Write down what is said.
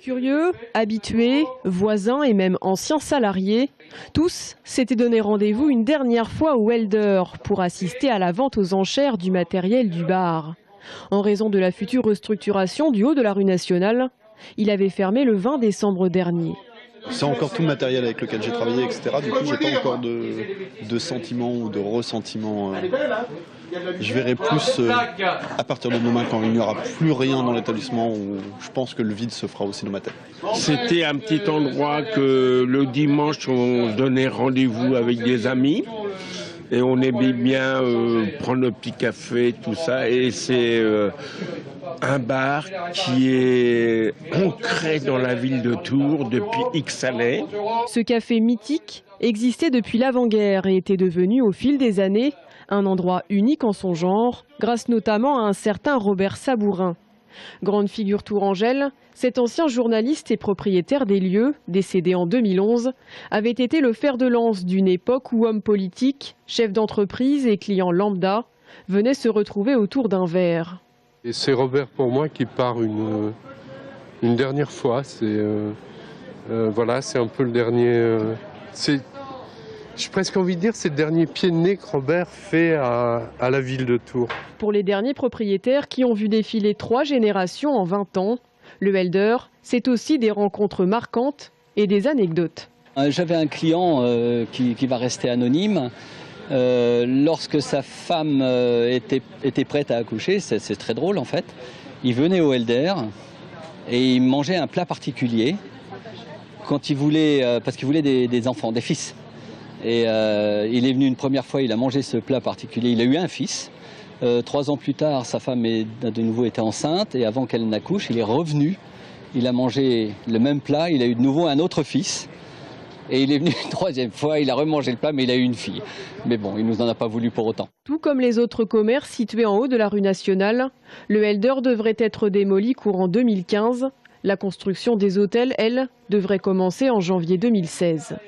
Curieux, habitués, voisins et même anciens salariés, tous s'étaient donné rendez-vous une dernière fois au Helder pour assister à la vente aux enchères du matériel du bar. En raison de la future restructuration du haut de la rue Nationale, il avait fermé le 20 décembre dernier. C'est encore tout le matériel avec lequel j'ai travaillé, etc. Du coup, j'ai pas encore de sentiments ou de ressentiments. Je verrai plus à partir de demain, quand il n'y aura plus rien dans l'établissement, où je pense que le vide se fera aussi dans ma tête. C'était un petit endroit que le dimanche, on donnait rendez-vous avec des amis. Et on aimait bien prendre le petit café, tout ça. Et c'est un bar qui est ancré dans la ville de Tours depuis X années. Ce café mythique existait depuis l'avant-guerre et était devenu au fil des années un endroit unique en son genre, grâce notamment à un certain Robert Sabourin. Grande figure tourangelle, cet ancien journaliste et propriétaire des lieux, décédé en 2011, avait été le fer de lance d'une époque où hommes politiques, chefs d'entreprise et clients lambda venaient se retrouver autour d'un verre. Et c'est Robert pour moi qui part une dernière fois. Voilà, c'est un peu le dernier. J'ai presque envie de dire c'est le dernier pied de nez que Robert fait à la ville de Tours. Pour les derniers propriétaires qui ont vu défiler 3 générations en 20 ans, le Helder, c'est aussi des rencontres marquantes et des anecdotes. J'avais un client qui va rester anonyme. Lorsque sa femme était prête à accoucher, c'est très drôle en fait, il venait au Helder et il mangeait un plat particulier quand il voulait, parce qu'il voulait des enfants, des fils. Et il est venu une première fois, il a mangé ce plat particulier, il a eu un fils. 3 ans plus tard, sa femme de nouveau était enceinte et avant qu'elle n'accouche, il est revenu. Il a mangé le même plat, il a eu de nouveau un autre fils. Et il est venu une 3e fois, il a remangé le plat, mais il a eu une fille. Mais bon, il ne nous en a pas voulu pour autant. Tout comme les autres commerces situés en haut de la rue Nationale, le Helder devrait être démoli courant 2015. La construction des hôtels, elle, devrait commencer en janvier 2016.